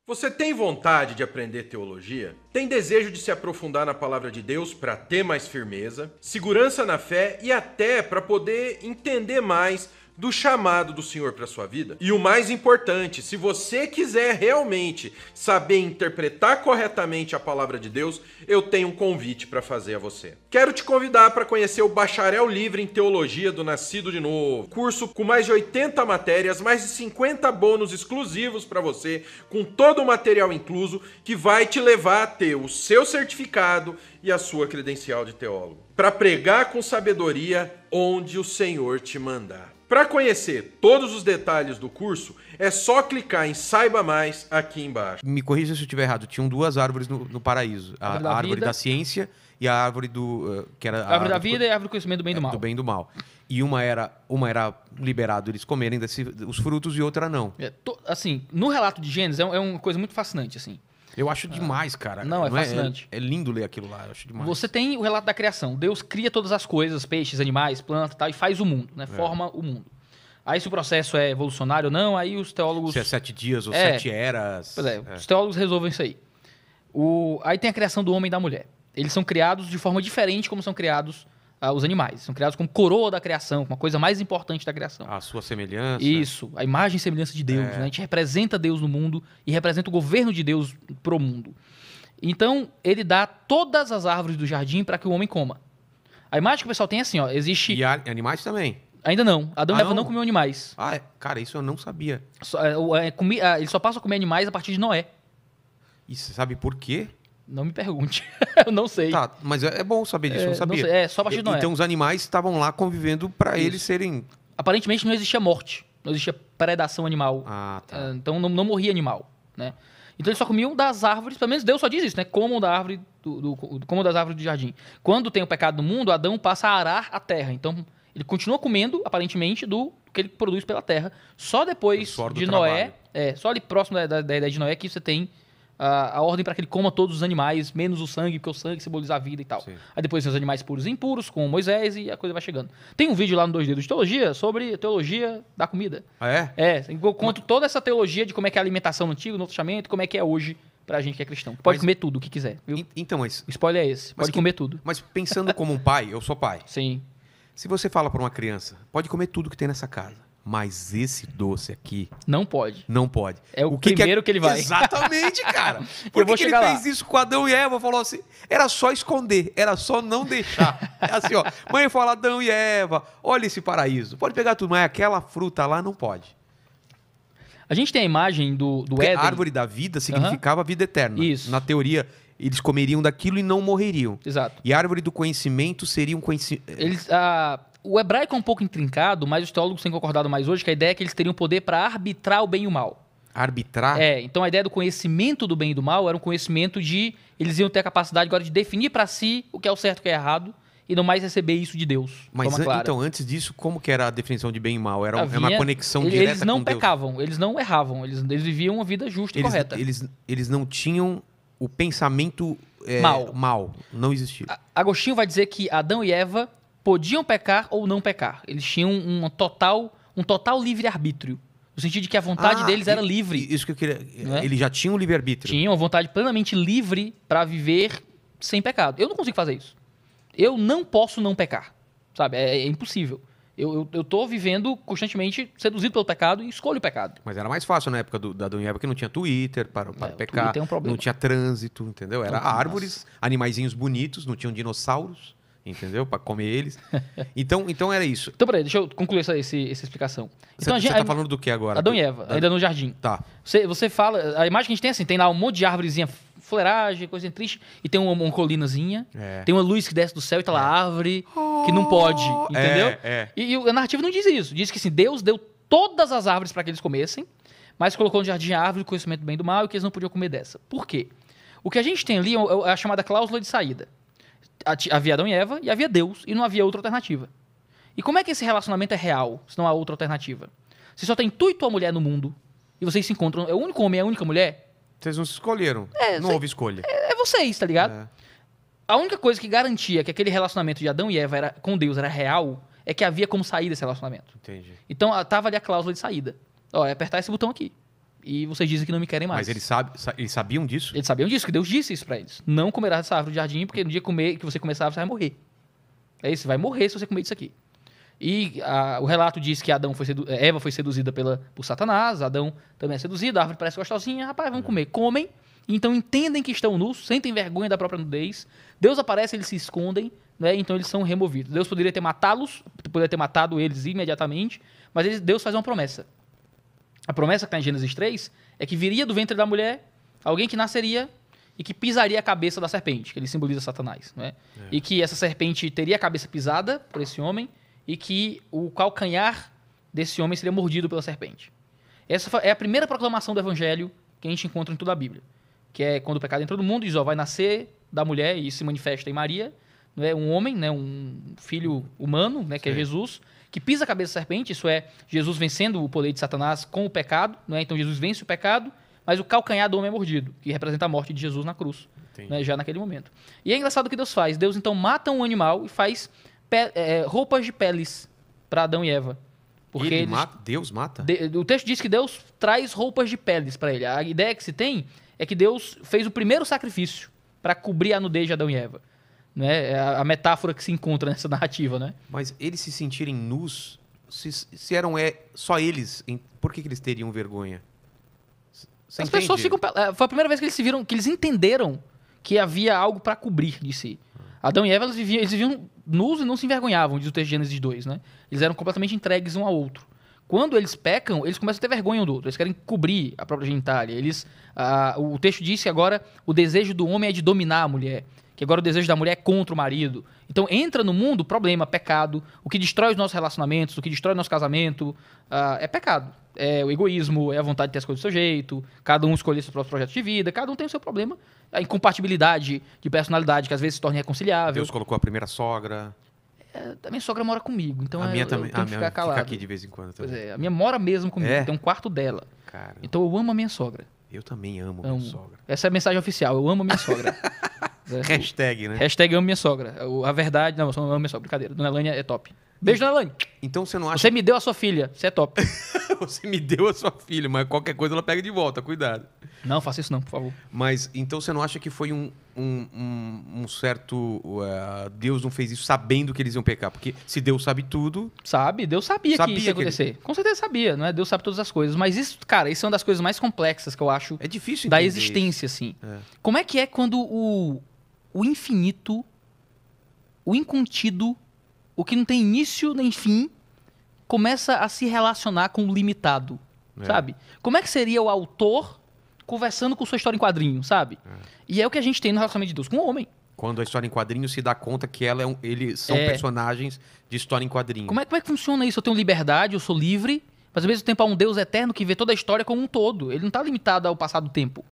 Você tem vontade de aprender teologia? Tem desejo de se aprofundar na palavra de Deus para ter mais firmeza, segurança na fé e até para poder entender mais do chamado do Senhor para sua vida? E o mais importante, se você quiser realmente saber interpretar corretamente a palavra de Deus, eu tenho um convite para fazer a você. Quero te convidar para conhecer o Bacharel Livre em Teologia do Nascido de Novo. Curso com mais de 80 matérias, mais de 50 bônus exclusivos para você, com todo o material incluso, que vai te levar a ter o seu certificado e a sua credencial de teólogo. Para pregar com sabedoria onde o Senhor te mandar. Para conhecer todos os detalhes do curso, é só clicar em Saiba Mais aqui embaixo. Me corrija se eu estiver errado, tinham duas árvores no paraíso. A árvore da ciência e a árvore do... que era a árvore da vida e a árvore do conhecimento do bem e do mal. Do bem e do mal. E uma era liberado eles comerem os frutos e outra não. Assim, no relato de Gênesis é uma coisa muito fascinante, assim. Eu acho demais, cara. Não, é fascinante. É lindo ler aquilo lá, eu acho demais. Você tem o relato da criação. Deus cria todas as coisas, peixes, animais, plantas e tal, e faz o mundo, né? Forma o mundo. Aí se o processo é evolucionário ou não, aí os teólogos... Se é 7 dias ou 7 eras... Pois é, os teólogos resolvem isso aí. Aí tem a criação do homem e da mulher. Eles são criados de forma diferente como são criados os animais. São criados como coroa da criação, como a coisa mais importante da criação. A sua semelhança. Isso, a imagem e semelhança de Deus. Né? A gente representa Deus no mundo e representa o governo de Deus pro mundo. Então, ele dá todas as árvores do jardim para que o homem coma. A imagem que o pessoal tem é assim, ó, existe... E animais também? Ainda não. Adão e Eva não comiam animais. Cara, isso eu não sabia. Ele só passa a comer animais a partir de Noé. E você sabe por quê? Não me pergunte. Eu não sei. Tá, mas é bom saber disso, eu não sabia. Não sei, só a partir de Noé. Então os animais estavam lá convivendo para eles serem... Aparentemente não existia morte, não existia predação animal. Tá. Então não morria animal, né? Então eles só comiam das árvores, pelo menos Deus só diz isso, né? Comam da árvore comam das árvores do jardim. Quando tem o pecado no mundo, Adão passa a arar a terra. Então ele continua comendo, aparentemente, do que ele produz pela terra. Só depois de Noé, só ali próximo da ideia de Noé, que você tem a ordem para que ele coma todos os animais, menos o sangue, porque o sangue simboliza a vida e tal. Sim. Aí depois tem os animais puros e impuros, com Moisés, e a coisa vai chegando. Tem um vídeo lá no 2 Dedos de Teologia sobre teologia da comida. Ah, é? Eu conto toda essa teologia de como é que é a alimentação no Antigo, no Novo Testamento, como é que é hoje pra gente que é cristão. Pode comer tudo o que quiser, viu? Então, mas... O spoiler é esse, pode comer tudo. Mas pensando como um pai, eu sou pai. Sim. Se você fala para uma criança, pode comer tudo que tem nessa casa, mas esse doce aqui... Não pode. Não pode. É o primeiro que ele vai. Exatamente, cara. Por que ele fez isso com Adão e Eva? Falou assim, era só esconder, era só não deixar. É assim, ó, mãe fala, Adão e Eva, olha esse paraíso, pode pegar tudo, mas aquela fruta lá não pode. A gente tem a imagem do Éden. A árvore da vida significava a vida eterna. Isso. Na teoria, eles comeriam daquilo e não morreriam. Exato. E a árvore do conhecimento seria um conhecimento... O hebraico é um pouco intrincado, mas os teólogos têm concordado mais hoje que a ideia é que eles teriam poder para arbitrar o bem e o mal. Arbitrar? Então a ideia do conhecimento do bem e do mal era um conhecimento de... Eles iam ter a capacidade agora de definir para si o que é o certo e o que é errado e não mais receber isso de Deus. Mas então, antes disso, como que era a definição de bem e mal? Era uma conexão direta com Deus? Eles não pecavam, eles não erravam, eles viviam uma vida justa e correta. Eles não tinham o pensamento mal. Não existia. Agostinho vai dizer que Adão e Eva podiam pecar ou não pecar. Eles tinham um total livre-arbítrio. No sentido de que a vontade deles era livre. Isso que eu queria... Eles já tinham livre-arbítrio. Tinham uma vontade plenamente livre para viver sem pecado. Eu não consigo fazer isso. Eu não posso não pecar. Sabe? É impossível. Eu tô vivendo constantemente seduzido pelo pecado e escolho o pecado. Mas era mais fácil na época da Adão e Eva, que não tinha Twitter para pecar. Twitter é um problema. Não tinha trânsito, entendeu? Era árvores, animaizinhos bonitos, não tinham dinossauros. Entendeu? Para comer eles. Então era isso. Então, peraí, deixa eu concluir essa explicação. Então, você tá falando do que agora? Adão e Eva, ainda no jardim. Tá. Você fala... A imagem que a gente tem assim, tem lá um monte de árvorezinha, fuleiragem, coisinha triste, e tem uma colinazinha, tem uma luz que desce do céu e tá lá a árvore, que não pode, entendeu? E a narrativa não diz isso. Diz que assim, Deus deu todas as árvores para que eles comessem, mas colocou no jardim a árvore do conhecimento do bem e do mal e que eles não podiam comer dessa. Por quê? O que a gente tem ali é a chamada cláusula de saída. Havia Adão e Eva e havia Deus e não havia outra alternativa. E como é que esse relacionamento é real se não há outra alternativa? Se só tem tu e tua mulher no mundo e vocês se encontram, é o único homem, é a única mulher? Vocês não se escolheram. Não houve escolha. É vocês, tá ligado? A única coisa que garantia que aquele relacionamento de Adão e Eva com Deus era real é que havia como sair desse relacionamento. Entendi. Então tava ali a cláusula de saída. É apertar esse botão aqui. e vocês dizem que não me querem mais. Mas eles sabiam disso? Eles sabiam disso, que Deus disse isso pra eles. Não comerás dessa árvore do jardim, porque no dia que você comer essa árvore, você vai morrer. É isso, você vai morrer se você comer disso aqui. E o relato diz que Eva foi seduzida por Satanás, Adão também é seduzido, a árvore parece gostosinha, rapaz, vamos comer. Comem, então entendem que estão nus, sentem vergonha da própria nudez. Deus aparece, eles se escondem, né? Então eles são removidos. Deus poderia ter matá-los, poderia ter matado eles imediatamente, mas Deus faz uma promessa. A promessa que está em Gênesis 3 é que viria do ventre da mulher alguém que nasceria e que pisaria a cabeça da serpente, que ele simboliza Satanás. Né? E que essa serpente teria a cabeça pisada por esse homem e que o calcanhar desse homem seria mordido pela serpente. Essa é a primeira proclamação do evangelho que a gente encontra em toda a Bíblia, que é quando o pecado entra no mundo, e vai nascer da mulher e se manifesta em Maria, né? Um homem, né? Um filho humano, né? Que é Jesus, que pisa a cabeça da serpente, isso é, Jesus vencendo o poder de Satanás com o pecado, né? Então Jesus vence o pecado, mas o calcanhar do homem é mordido, que representa a morte de Jesus na cruz, né? Já naquele momento. E é engraçado o que Deus faz. Deus então mata um animal e faz roupas de peles para Adão e Eva. Porque Deus mata? O texto diz que Deus traz roupas de peles para ele. A ideia que se tem é que Deus fez o primeiro sacrifício para cobrir a nudez de Adão e Eva. Né? É a metáfora que se encontra nessa narrativa. Né? Mas eles se sentirem nus, se eram só eles, por que eles teriam vergonha? Você As entende? pessoas ficam... Foi a primeira vez que eles se viram, que eles entenderam que havia algo para cobrir de si. Adão e Eva, eles viviam nus e não se envergonhavam, diz o texto de Gênesis 2, né? Eles eram completamente entregues um ao outro. Quando eles pecam, eles começam a ter vergonha um do outro. Eles querem cobrir a própria genitália. O texto diz que agora o desejo do homem é de dominar a mulher. Que agora o desejo da mulher é contra o marido. Então entra no mundo problema, pecado. O que destrói os nossos relacionamentos, o que destrói o nosso casamento, é pecado. É o egoísmo, é a vontade de ter as coisas do seu jeito. Cada um escolher seus próprios projetos de vida. Cada um tem o seu problema. A incompatibilidade de personalidade, que às vezes se torna irreconciliável. Deus colocou a primeira sogra. A minha sogra mora comigo, então a minha eu tenho que ficar calado. Fica aqui de vez em quando também. Pois é, a minha mora mesmo comigo, tem um quarto dela. Caramba. Então eu amo a minha sogra. Eu também amo minha sogra. Essa é a mensagem oficial, eu amo a minha sogra. Hashtag, né? Hashtag amo minha sogra. A verdade, não, eu só não amo minha sogra, brincadeira. Dona Elânia é top. Beijo, Dona Elânia. Então você não acha... Você me deu a sua filha, você é top. Você me deu a sua filha, mas qualquer coisa ela pega de volta, cuidado. Não, faça isso não, por favor. Mas então você não acha que foi um certo... Deus não fez isso sabendo que eles iam pecar? Porque se Deus sabe tudo... Deus sabia que isso ia acontecer. Com certeza sabia, não é? Deus sabe todas as coisas. Mas isso, cara, isso é uma das coisas mais complexas que eu acho... É difícil da existência, assim. Como é que é quando o infinito, o incontido, o que não tem início nem fim, começa a se relacionar com o limitado, sabe? Como é que seria o autor conversando com sua história em quadrinho, sabe? E é o que a gente tem no relacionamento de Deus com o homem. Quando a história em quadrinho se dá conta que eles são personagens de história em quadrinho. Como é que funciona isso? Eu tenho liberdade, eu sou livre, mas ao mesmo tempo há um Deus eterno que vê toda a história como um todo. Ele não está limitado ao passar do tempo.